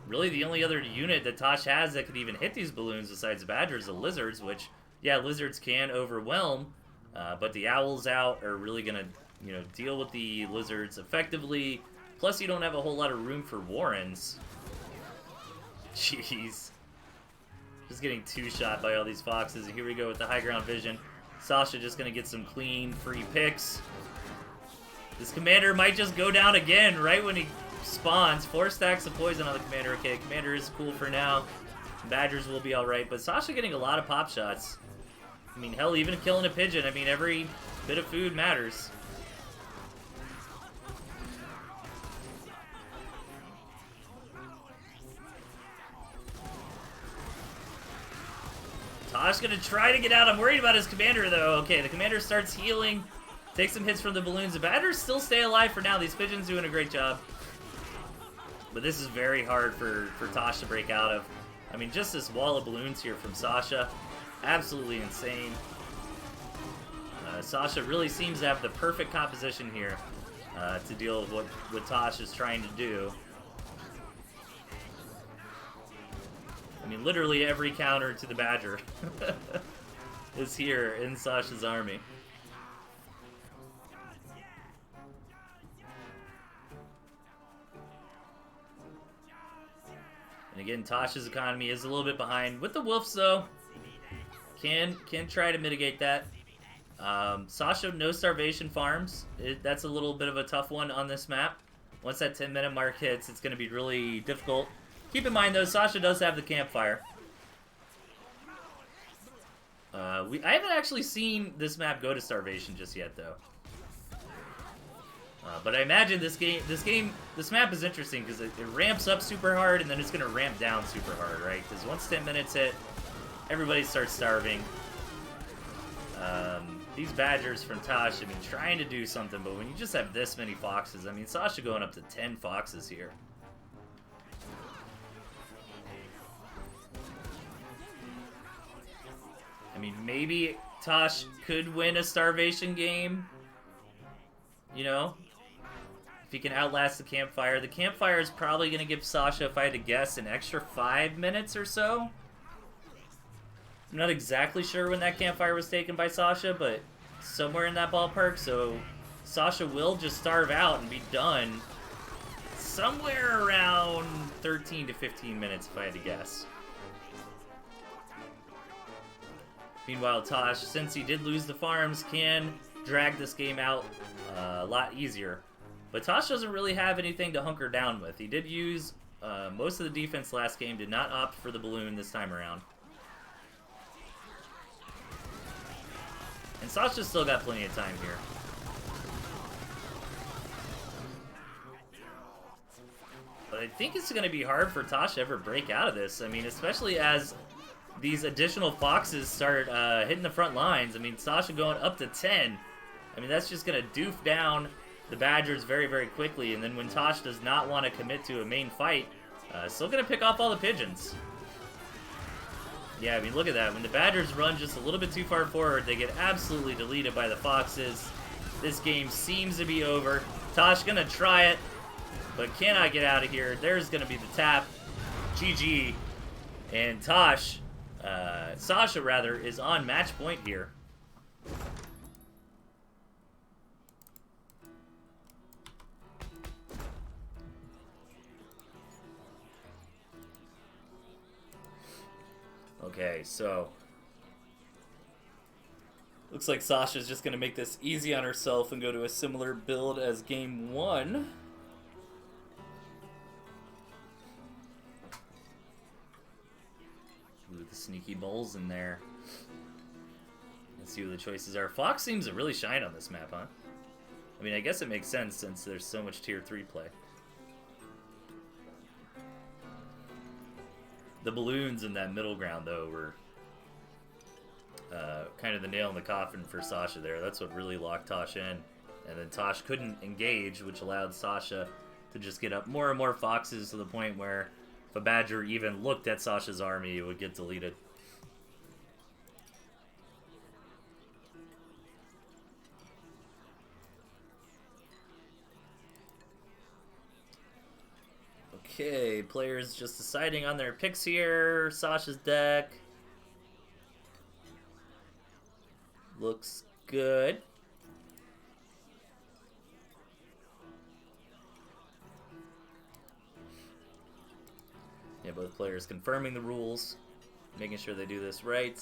Really, the only other unit that Tosh has that could even hit these balloons besides the Badger is the Lizards, which, yeah, Lizards can overwhelm, but the Owls out are really going to, you know, deal with the Lizards effectively. Plus, you don't have a whole lot of room for Warrens. Jeez. Just getting two-shot by all these Foxes. And here we go with the high ground vision. Sasha just going to get some clean, free picks. This Commander might just go down again right when he spawns. 4 stacks of poison on the Commander. Okay, Commander is cool for now. Badgers will be alright, but Sasha getting a lot of pop shots. I mean, hell, even killing a pigeon. I mean, every bit of food matters. Tosh gonna try to get out. I'm worried about his Commander, though. Okay, the Commander starts healing. Takes some hits from the balloons. The Badgers still stay alive for now. These pigeons doing a great job. But this is very hard for Tosh to break out of. I mean, just this wall of balloons here from Sasha. Absolutely insane. Sasha really seems to have the perfect composition here to deal with what Tosh is trying to do. I mean, literally every counter to the Badger is here in Sasha's army. And again, Tosh's economy is a little bit behind. With the Wolves, though, can try to mitigate that. Sasha, no starvation farms. That's a little bit of a tough one on this map. Once that 10-minute mark hits, it's going to be really difficult. Keep in mind, though, Sasha does have the campfire. I haven't actually seen this map go to starvation just yet, though. But I imagine this map is interesting because it ramps up super hard and then it's going to ramp down super hard, right? Because once 10 minutes hit, everybody starts starving. These Badgers from Tosh, I mean, trying to do something, but when you just have this many Foxes, I mean, Sasha going up to 10 Foxes here. I mean, maybe Tosh could win a starvation game, you know? If he can outlast the campfire. The campfire is probably going to give Sasha, if I had to guess, an extra 5 minutes or so. I'm not exactly sure when that campfire was taken by Sasha, but somewhere in that ballpark. So Sasha will just starve out and be done somewhere around 13 to 15 minutes, if I had to guess. Meanwhile, Tosh, since he did lose the farms, can drag this game out a lot easier. But Tosh doesn't really have anything to hunker down with. He did use most of the defense last game, did not opt for the balloon this time around. And Sasha's still got plenty of time here. But I think it's going to be hard for Tosh to ever break out of this. I mean, especially as these additional Foxes start hitting the front lines. I mean, Sasha going up to 10. I mean, that's just going to doof down the Badgers very, very quickly. And then when Tosh does not want to commit to a main fight, still going to pick off all the pigeons. Yeah, I mean, look at that. When the Badgers run just a little bit too far forward, they get absolutely deleted by the Foxes. This game seems to be over. Tosh going to try it, but cannot get out of here. There's going to be the tap. GG. And Tosh, Sasha rather, is on match point here. Okay, so looks like Sasha's just going to make this easy on herself and go to a similar build as game 1. Ooh, the sneaky bowls in there. Let's see what the choices are. Fox seems to really shine on this map, huh? I mean, I guess it makes sense since there's so much tier 3 play. The balloons in that middle ground, though, were kind of the nail in the coffin for Sasha there. That's what really locked Tosh in. And then Tosh couldn't engage, which allowed Sasha to just get up more and more Foxes to the point where if a Badger even looked at Sasha's army, it would get deleted. Okay, players just deciding on their picks here. Sasha's deck looks good. Yeah, both players confirming the rules, making sure they do this right.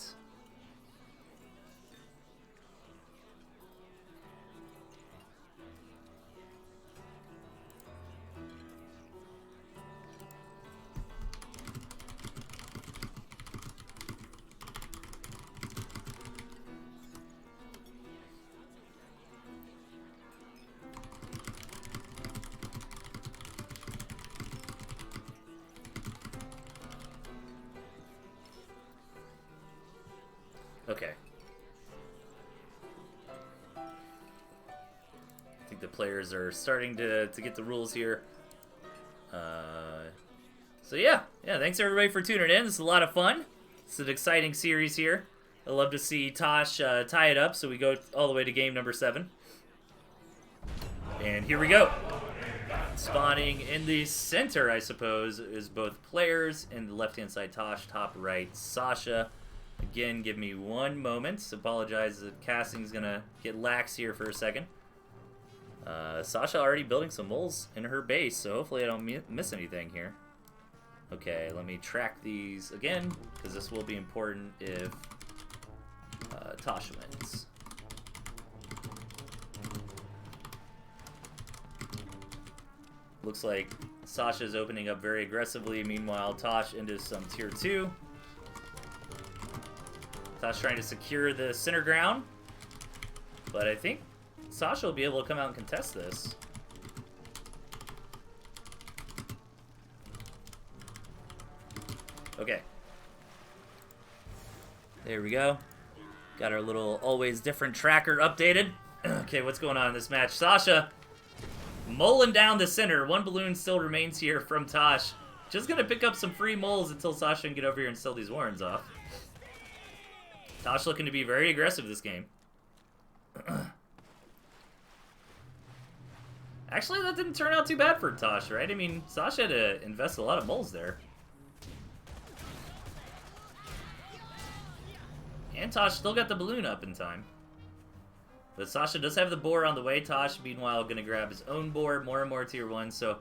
Okay. I think the players are starting to get the rules here. So yeah, thanks everybody for tuning in. This is a lot of fun. It's an exciting series here. I love to see Tosh tie it up, so we go all the way to game number 7. And here we go. Spawning in the center, I suppose, is both players. And the left-hand side, Tosh. Top right, Sasha. Again, give me one moment. Apologize, the casting's gonna get lax here for a second. Sasha already building some moles in her base, so hopefully I don't miss anything here. Okay, let me track these again, because this will be important if Tosh wins. Looks like Sasha's opening up very aggressively. Meanwhile, Tosh into some tier 2. Tosh trying to secure the center ground. But I think Sasha will be able to come out and contest this. Okay. There we go. Got our little always different tracker updated. Okay, what's going on in this match? Sasha moling down the center. One balloon still remains here from Tosh. Just gonna pick up some free moles until Sasha can get over here and sell these warrens off. Tosh looking to be very aggressive this game. Actually, that didn't turn out too bad for Tosh, right? I mean, Sasha had to invest a lot of moles there. And Tosh still got the balloon up in time. But Sasha does have the boar on the way. Tosh, meanwhile, going to grab his own boar. More and more tier 1. So,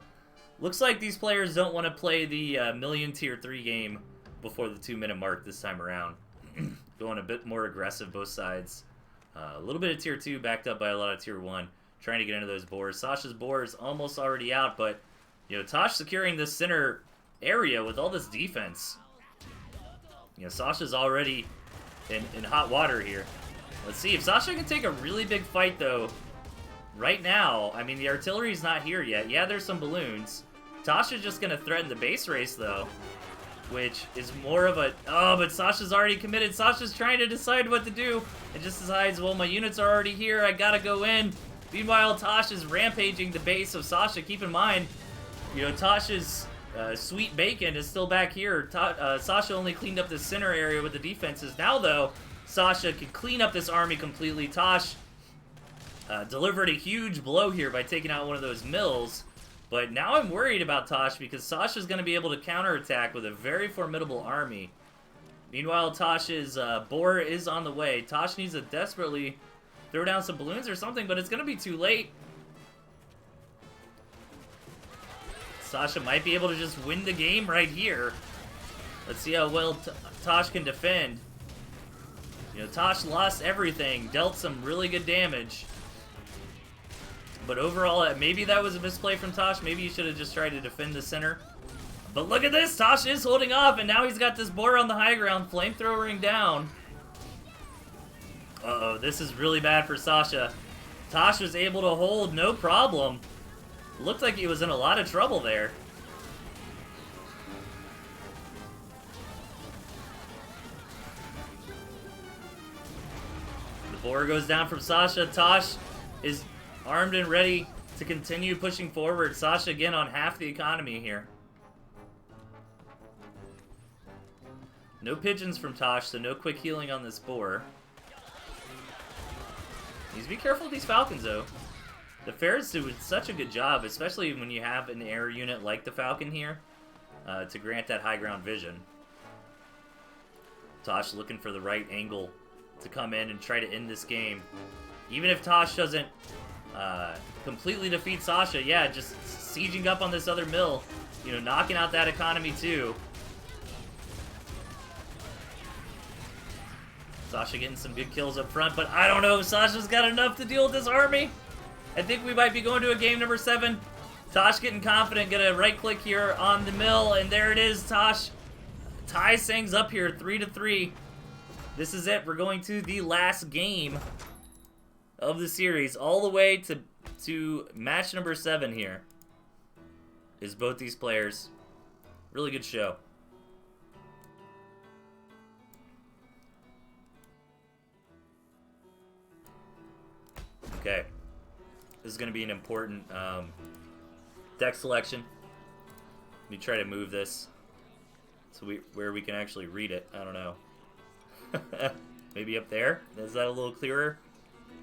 looks like these players don't want to play the million tier 3 game before the 2-minute mark this time around. Going a bit more aggressive, both sides. A little bit of tier 2 backed up by a lot of tier 1. Trying to get into those boars. Sasha's boar is almost already out, but, you know, Tosh securing this center area with all this defense. You know, Sasha's already in hot water here. Let's see if Sasha can take a really big fight, though. Right now, I mean, the artillery's not here yet. Yeah, there's some balloons. Tosh is just going to threaten the base race, though, which is more of a... Oh, but Sasha's already committed. Sasha's trying to decide what to do. It just decides, well, my units are already here. I got to go in. Meanwhile, Tosh is rampaging the base of Sasha. Keep in mind, you know, Tosh's sweet bacon is still back here. Sasha only cleaned up the center area with the defenses. Now, though, Sasha can clean up this army completely. Tosh delivered a huge blow here by taking out one of those mills. But now I'm worried about Tosh because Sasha's going to be able to counterattack with a very formidable army. Meanwhile, Tosh's boar is on the way. Tosh needs to desperately throw down some balloons or something, but it's going to be too late. Sasha might be able to just win the game right here. Let's see how well Tosh can defend. You know, Tosh lost everything, dealt some really good damage. But overall, maybe that was a misplay from Tosh. Maybe he should have just tried to defend the center. But look at this! Tosh is holding off, and now he's got this boar on the high ground, flamethrowering down. Uh-oh, this is really bad for Sasha. Tosh was able to hold, no problem. Looked like he was in a lot of trouble there. The boar goes down from Sasha. Tosh is armed and ready to continue pushing forward. Sasha again on half the economy here. No pigeons from Tosh, so no quick healing on this boar. Needs to be careful with these falcons, though. The Ferrets do such a good job, especially when you have an air unit like the Falcon here, to grant that high ground vision. Tosh looking for the right angle to come in and try to end this game. Even if Tosh doesn't completely defeat Sasha, yeah, just sieging up on this other mill, you know, knocking out that economy too. Sasha getting some good kills up front, but I don't know if Sasha's got enough to deal with this army. I think we might be going to a game number 7. Tosh getting confident, gonna right click here on the mill, and there it is. Tosh ties things up here, 3-3. This is it. We're going to the last game of the series, all the way to match number 7 here. Is both these players. Really good show. Okay. This is going to be an important deck selection. Let me try to move this so where we can actually read it. I don't know. Maybe up there? Is that a little clearer?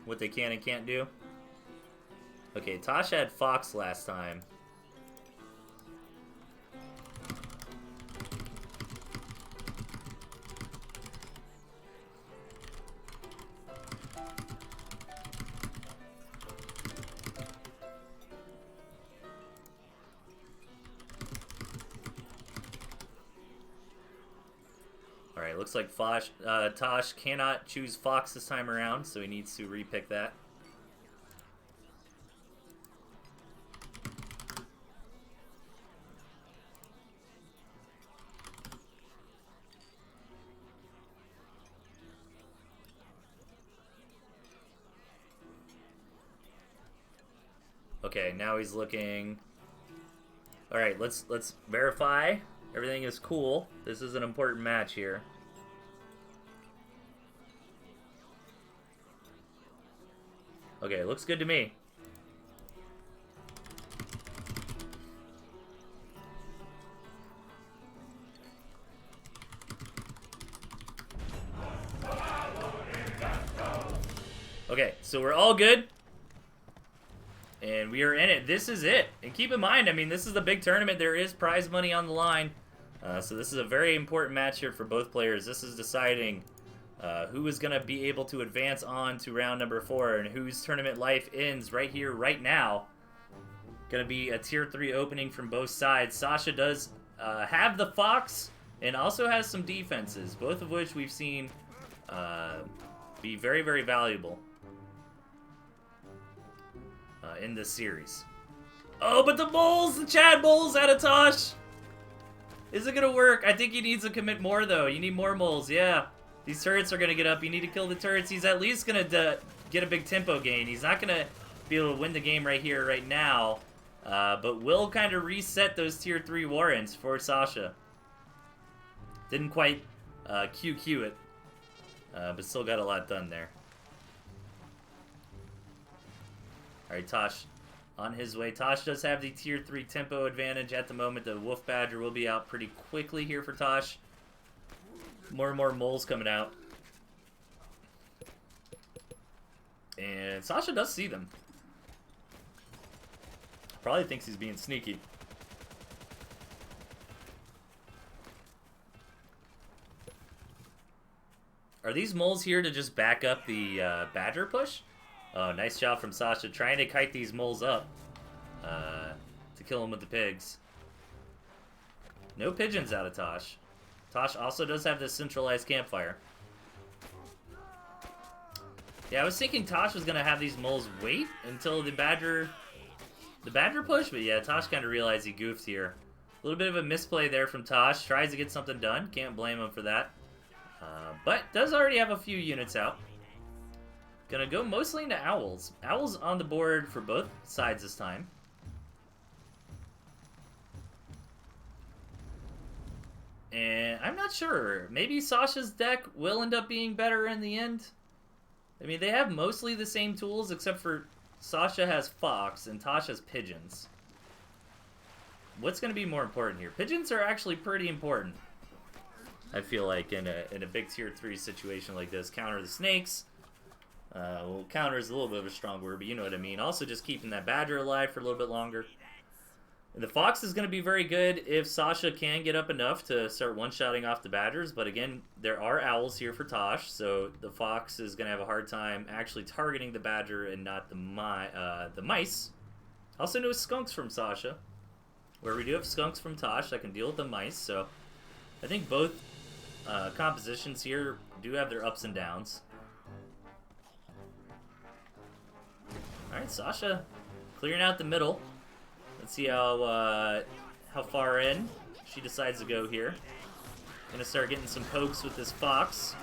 What they can and can't do? Okay, Tosh had Fox last time. Alright, looks like Tosh cannot choose Fox this time around, so he needs to repick that. Okay, now he's looking. Alright, let's verify. Everything is cool. This is an important match here. Okay, looks good to me. Okay, so we're all good. And we are in it. This is it. And keep in mind, I mean, this is the big tournament. There is prize money on the line. So this is a very important match here for both players. This is deciding who is going to be able to advance on to round number 4 and whose tournament life ends right here, right now. Going to be a tier 3 opening from both sides. Sasha does have the Fox and also has some defenses, both of which we've seen be very, very valuable in this series. Oh, but the moles! The Chad moles out of Tosh! Is it gonna work? I think he needs to commit more, though. You need more moles, yeah. These turrets are gonna get up. You need to kill the turrets. He's at least gonna get a big tempo gain. He's not gonna be able to win the game right here, right now. But will kind of reset those tier 3 warrants for Sasha. Didn't quite QQ it. But still got a lot done there. Alright, Tosh on his way. Tosh does have the tier 3 tempo advantage at the moment. The Wolf Badger will be out pretty quickly here for Tosh. More and more moles coming out. And Sasha does see them. Probably thinks he's being sneaky. Are these moles here to just back up the Badger push? Oh, nice job from Sasha trying to kite these moles up to kill them with the pigs. No pigeons out of Tosh. Tosh also does have this centralized campfire. Yeah, I was thinking Tosh was going to have these moles wait until the Badger push, but yeah, Tosh kind of realized he goofed here. A little bit of a misplay there from Tosh. Tries to get something done. Can't blame him for that. But does already have a few units out. Gonna go mostly into Owls. Owls on the board for both sides this time. And I'm not sure. Maybe Sasha's deck will end up being better in the end. I mean, they have mostly the same tools, except for Sasha has Fox and Tosh has Pigeons. What's going to be more important here? Pigeons are actually pretty important. I feel like in a big tier 3 situation like this. Counter the snakes. Well, counter is a little bit of a strong word, but you know what I mean. Also just keeping that badger alive for a little bit longer. The fox is going to be very good if Sasha can get up enough to start one-shotting off the badgers, but again, there are owls here for Tosh, so the fox is going to have a hard time actually targeting the badger and not the mice. Also no skunks from Sasha, where we do have skunks from Tosh that can deal with the mice, so I think both compositions here do have their ups and downs. Alright, Sasha clearing out the middle. Let's see how far in she decides to go here. Gonna start getting some pokes with this fox.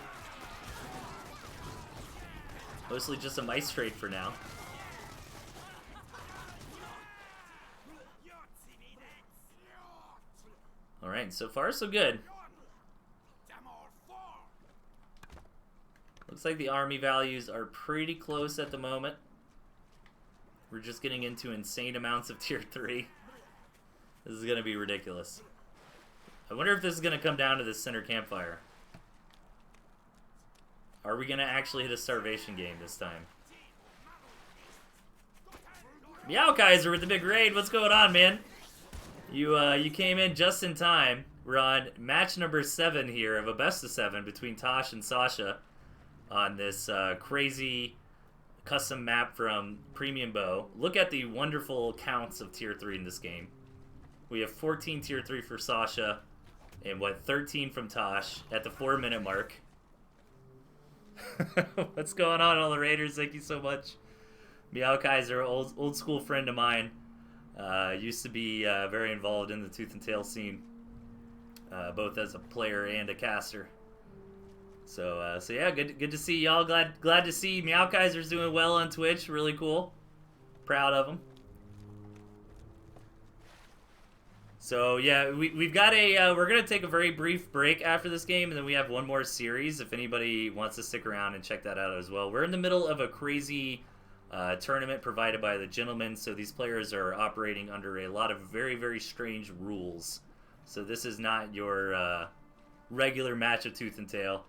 Mostly just a mice trade for now. Alright, so far so good. Looks like the army values are pretty close at the moment. We're just getting into insane amounts of tier 3. This is going to be ridiculous. I wonder if this is going to come down to this center campfire. Are we going to actually hit a starvation game this time? Meow Kaiser with the big raid. What's going on, man? You came in just in time. We're on match number 7 here of a best of 7 between Tosh and Sasha on this crazy custom map from Premium Bow. Look at the wonderful counts of tier 3 in this game. We have 14 tier 3 for Sasha and 13 from Tosh at the 4-minute mark. What's going on, all the Raiders? Thank you so much. Meow Kaiser, old school friend of mine. Used to be very involved in the Tooth and Tail scene, both as a player and a caster. So yeah, good to see y'all. Glad to see Meow Kaiser's doing well on Twitch. Really cool. Proud of him. So yeah, we've got a we're gonna take a very brief break after this game, and then we have one more series. If anybody wants to stick around and check that out as well. We're in the middle of a crazy tournament provided by the gentleman, so these players are operating under a lot of very strange rules. So this is not your regular match of Tooth and Tail.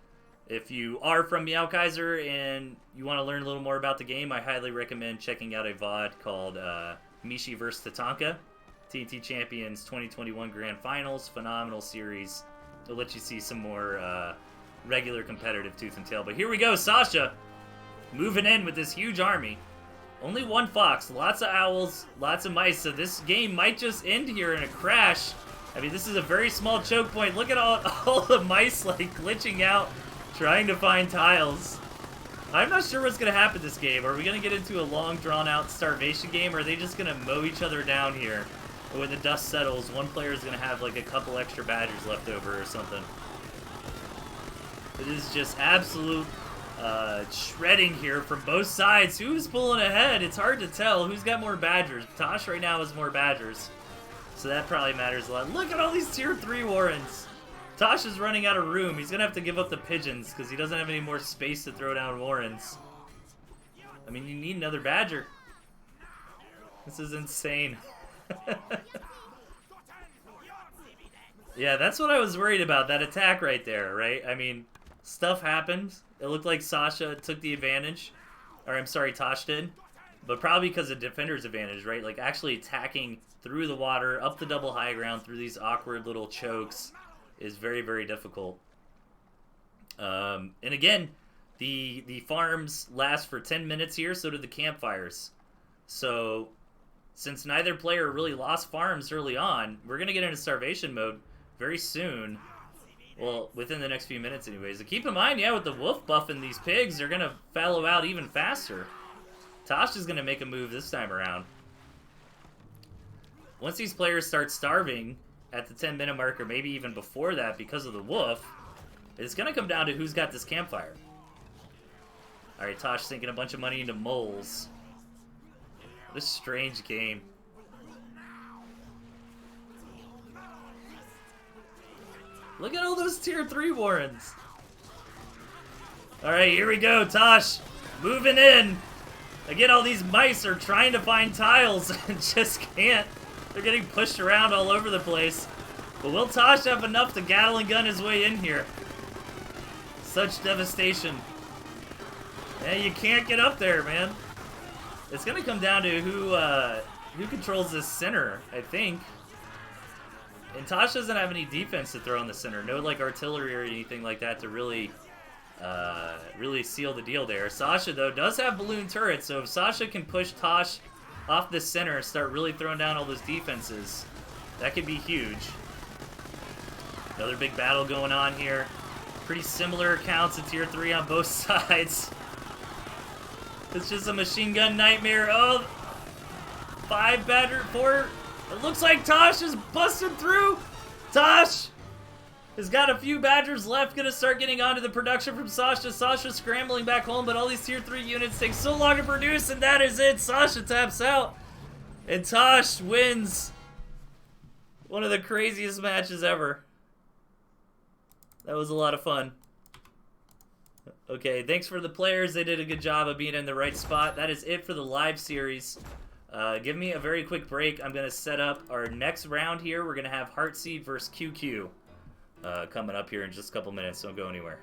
If you are from Meow Kaiser and you want to learn a little more about the game, I highly recommend checking out a VOD called Mishi vs. Tatanka, TNT Champions 2021 Grand Finals. Phenomenal series. It'll let you see some more regular competitive Tooth and Tail. But here we go, Sasha moving in with this huge army. Only one fox, lots of owls, lots of mice, so this game might just end here in a crash. I mean, this is a very small choke point. Look at all the mice, like, glitching out, trying to find tiles. I'm not sure what's going to happen this game. Are we going to get into a long, drawn-out starvation game, or are they just going to mow each other down here? Or when the dust settles, one player is going to have, like, a couple extra badgers left over or something. It is just absolute shredding here from both sides. Who's pulling ahead? It's hard to tell. Who's got more badgers? Tosh right now has more badgers, so that probably matters a lot. Look at all these tier 3 Warrens. Tosh is running out of room. He's gonna have to give up the pigeons because he doesn't have any more space to throw down Warrens. I mean, you need another badger. This is insane. Yeah, that's what I was worried about, that attack right there, right? I mean, stuff happened. It looked like Sasha took the advantage. Or, I'm sorry, Tosh did. But probably because of defender's advantage, right? Like, actually attacking through the water, up the double high ground, through these awkward little chokes is very difficult. And again, the farms last for 10 minutes here, so do the campfires. So, since neither player really lost farms early on, we're going to get into starvation mode very soon. Well, within the next few minutes anyways. Keep in mind, yeah, with the wolf buffing these pigs, they're going to fallow out even faster. Tosh is going to make a move this time around. Once these players start starving at the 10-minute mark, or maybe even before that because of the wolf, it's going to come down to who's got this campfire. Alright, Tosh sinking a bunch of money into moles. What a strange game. Look at all those tier 3 Warrens. Alright, here we go. Tosh moving in. Again, all these mice are trying to find tiles and just can't. They're getting pushed around all over the place. But will Tosh have enough to Gatling gun his way in here? Such devastation. Yeah, you can't get up there, man. It's gonna come down to who controls this center, I think. And Tosh doesn't have any defense to throw in the center. No, like, artillery or anything like that to really seal the deal there. Sasha, though, does have balloon turrets, so if Sasha can push Tosh off the center and start really throwing down all those defenses, that could be huge. Another big battle going on here. Pretty similar accounts in Tier 3 on both sides. It's just a machine gun nightmare. Oh, 5 Badger, 4. It looks like Tosh is busting through. Tosh has got a few Badgers left. Gonna start getting onto the production from Sasha. Sasha scrambling back home, but all these Tier 3 units take so long to produce, and that is it. Sasha taps out, and Tosh wins one of the craziest matches ever. That was a lot of fun. Okay, thanks for the players. They did a good job of being in the right spot. That is it for the live series. Give me a very quick break. I'm going to set up our next round here. We're going to have Heartseed versus QQ coming up here in just a couple minutes. Don't go anywhere.